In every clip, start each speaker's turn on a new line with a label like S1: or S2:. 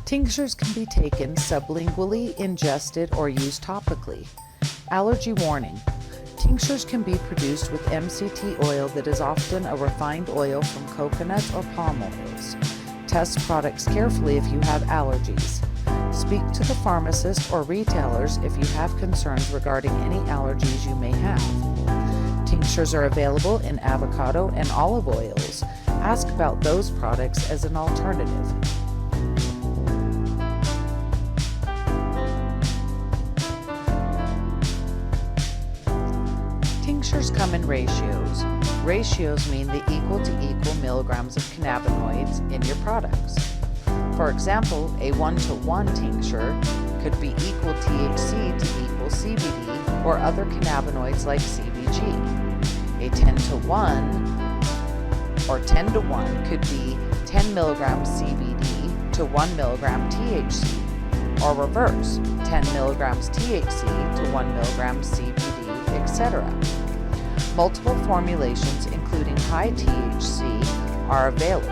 S1: Tinctures can be taken sublingually, ingested, or used topically. Allergy warning. Tinctures can be produced with MCT oil that is often a refined oil from coconut or palm oils. Test products carefully if you have allergies. Speak to the pharmacist or retailers if you have concerns regarding any allergies you may have. Tinctures are available in avocado and olive oils. Ask about those products as an alternative. Tinctures come in ratios. Ratios mean the equal to equal milligrams of cannabinoids in your products. For example, a 1-to-1 tincture could be equal THC to equal CBD or other cannabinoids like CBG. A 10-to-1 or 10-to-1 could be 10 milligrams CBD to 1 milligram THC, or reverse, 10 milligrams THC to 1 milligram CBD, etc. Multiple formulations, including high THC, are available.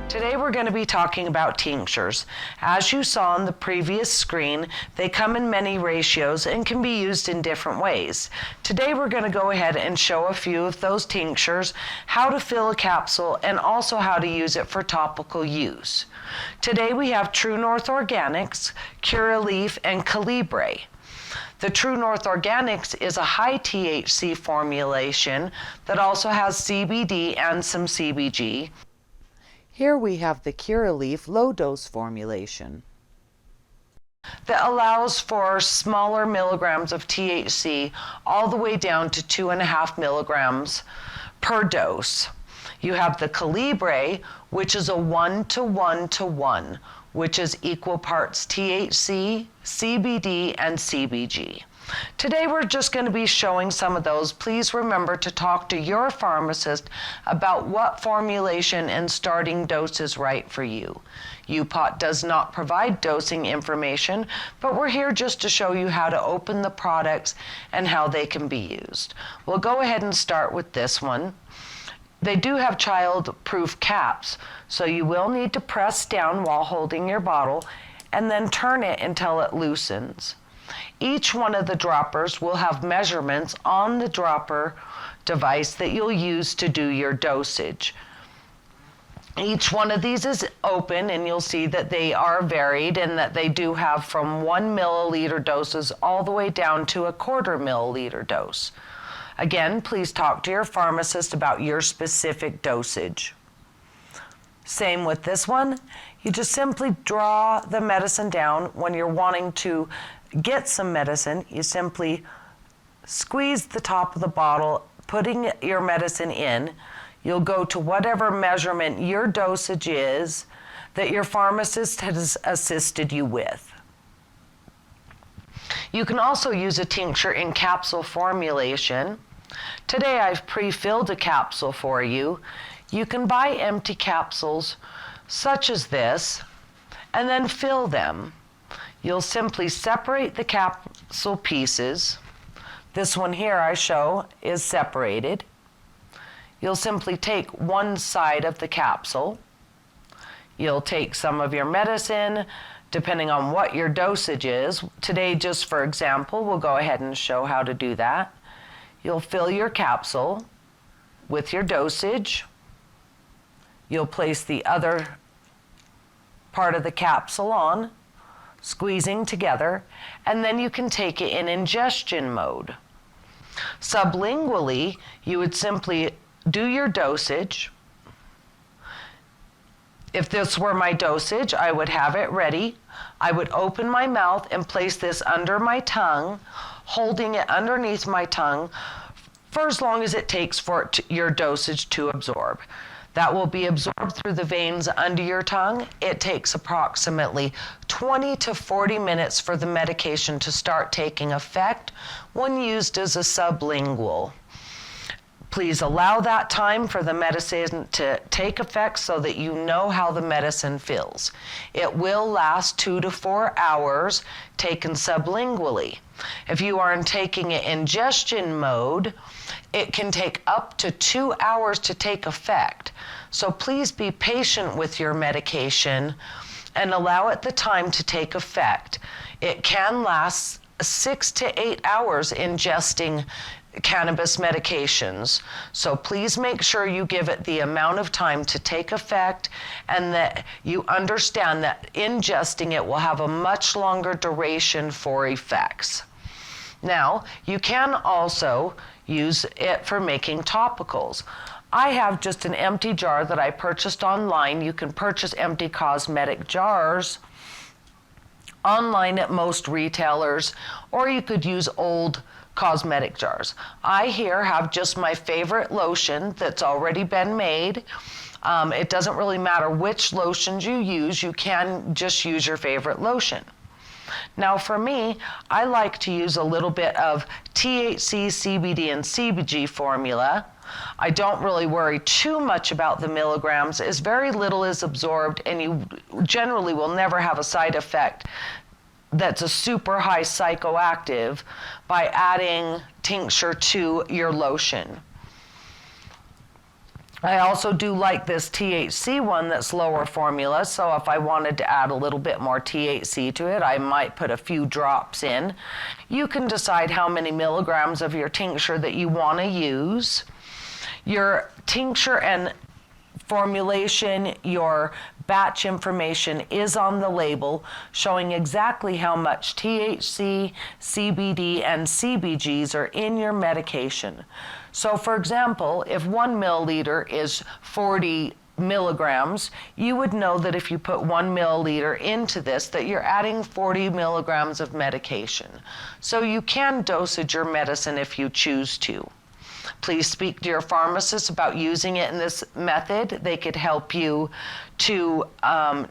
S2: Today we're going to be talking about tinctures. As you saw on the previous screen, they come in many ratios and can be used in different ways. Today we're going to go ahead and show a few of those tinctures, how to fill a capsule, and also how to use it for topical use. Today we have True North Organics, Curaleaf, and Calibre. The True North Organics is a high THC formulation that also has CBD and some CBG.
S1: Here we have the Curaleaf low-dose formulation
S2: that allows for smaller milligrams of THC all the way down to 2.5 milligrams per dose. You have the Calibre, which is a 1-to-1-to-1, which is equal parts THC, CBD, and CBG. Today we're just going to be showing some of those. Please remember to talk to your pharmacist about what formulation and starting dose is right for you. UPOT does not provide dosing information, but we're here just to show you how to open the products and how they can be used. We'll go ahead and start with this one. They do have child-proof caps, so you will need to press down while holding your bottle and then turn it until it loosens. Each one of the droppers will have measurements on the dropper device that you'll use to do your dosage. Each one of these is open, and you'll see that they are varied and that they do have from 1 milliliter doses all the way down to a 1/4 milliliter dose. Again, please talk to your pharmacist about your specific dosage. Same with this one. You just simply draw the medicine down. When you're wanting to get some medicine, you simply squeeze the top of the bottle, putting your medicine in. You'll go to whatever measurement your dosage is that your pharmacist has assisted you with. You can also use a tincture in capsule formulation. Today I've pre-filled a capsule for you. You can buy empty capsules such as this and then fill them. You'll simply separate the capsule pieces, This one here I show is separated. You'll simply take one side of the capsule. You'll take some of your medicine, depending on what your dosage is. Today, just for example, we'll go ahead and show how to do that. You'll fill your capsule with your dosage. You'll place the other part of the capsule on, squeezing together, and then you can take it in ingestion mode. Sublingually, you would simply do your dosage. If this were my dosage, I would have it ready. I would open my mouth and place this under my tongue, holding it underneath my tongue for as long as it takes for your dosage to absorb. That will be absorbed through the veins under your tongue. It takes approximately 20 to 40 minutes for the medication to start taking effect when used as a sublingual. Please allow that time for the medicine to take effect so that you know how the medicine feels. It will last 2 to 4 hours taken sublingually. If you are taking it ingestion mode, it can take up to 2 hours to take effect. So please be patient with your medication and allow it the time to take effect. It can last 6 to 8 hours ingesting cannabis medications. So please make sure you give it the amount of time to take effect and that you understand that ingesting it will have a much longer duration for effects. Now, you can also use it for making topicals. I have just an empty jar that I purchased online. You can purchase empty cosmetic jars online at most retailers, or you could use old cosmetic jars. I here have just my favorite lotion that's already been made. It doesn't really matter which lotions you use. You can just use your favorite lotion. Now for me, I like to use a little bit of THC, CBD, and CBG formula. I don't really worry too much about the milligrams, as very little is absorbed and you generally will never have a side effect that's a super high psychoactive by adding tincture to your lotion. I also do like this THC one that's lower formula, so if I wanted to add a little bit more THC to it, I might put a few drops in. You can decide how many milligrams of your tincture that you want to use. Your tincture and formulation, your batch information is on the label showing exactly how much THC, CBD, and CBGs are in your medication. So for example, if 1 milliliter is 40 milligrams, you would know that if you put 1 milliliter into this, that you're adding 40 milligrams of medication. So you can dosage your medicine if you choose to. Please speak to your pharmacist about using it in this method. They could help you to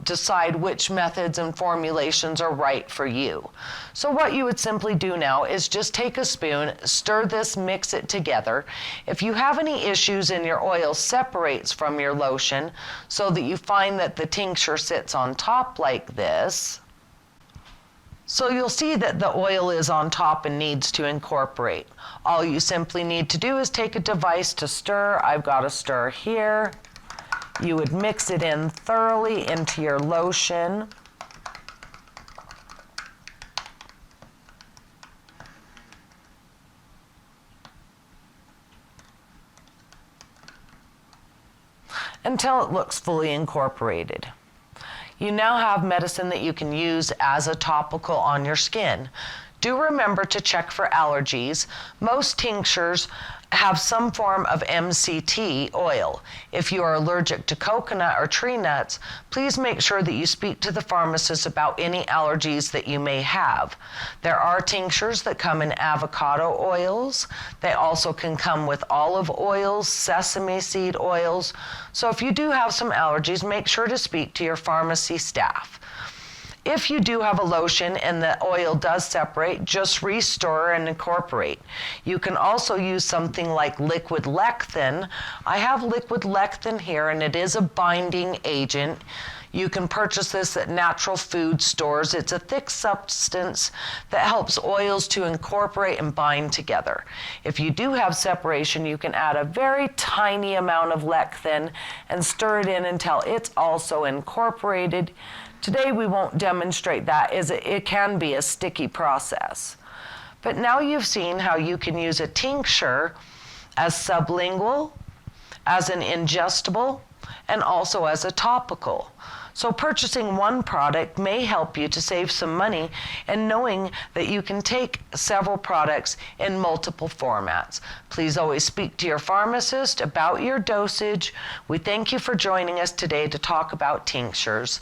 S2: decide which methods and formulations are right for you. So what you would simply do now is just take a spoon, stir this, mix it together. If you have any issues and your oil separates from your lotion so that you find that the tincture sits on top like this, so you'll see that the oil is on top and needs to incorporate. All you simply need to do is take a device to stir. I've got a stir here. You would mix it in thoroughly into your lotion. Until it looks fully incorporated. You now have medicine that you can use as a topical on your skin. Do remember to check for allergies. Most tinctures have some form of MCT oil. If you are allergic to coconut or tree nuts, please make sure that you speak to the pharmacist about any allergies that you may have. There are tinctures that come in avocado oils. They also can come with olive oils, sesame seed oils. So if you do have some allergies, make sure to speak to your pharmacy staff. If you do have a lotion and the oil does separate, just restore and incorporate. You can also use something like liquid lecithin. I have liquid lecithin here, and it is a binding agent. You can purchase this at natural food stores. It's a thick substance that helps oils to incorporate and bind together. If you do have separation, you can add a very tiny amount of lecithin and stir it in until it's also incorporated. Today we won't demonstrate that, as it can be a sticky process. But now you've seen how you can use a tincture as sublingual, as an ingestible, and also as a topical. So purchasing one product may help you to save some money, and knowing that you can take several products in multiple formats. Please always speak to your pharmacist about your dosage. We thank you for joining us today to talk about tinctures.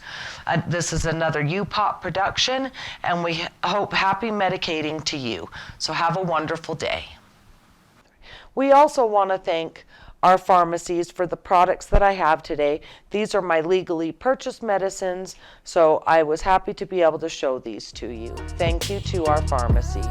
S2: This is another UPOP production, and we hope happy medicating to you. So have a wonderful day. We also want to thank our pharmacies for the products that I have today. These are my legally purchased medicines, so I was happy to be able to show these to you. Thank you to our pharmacies.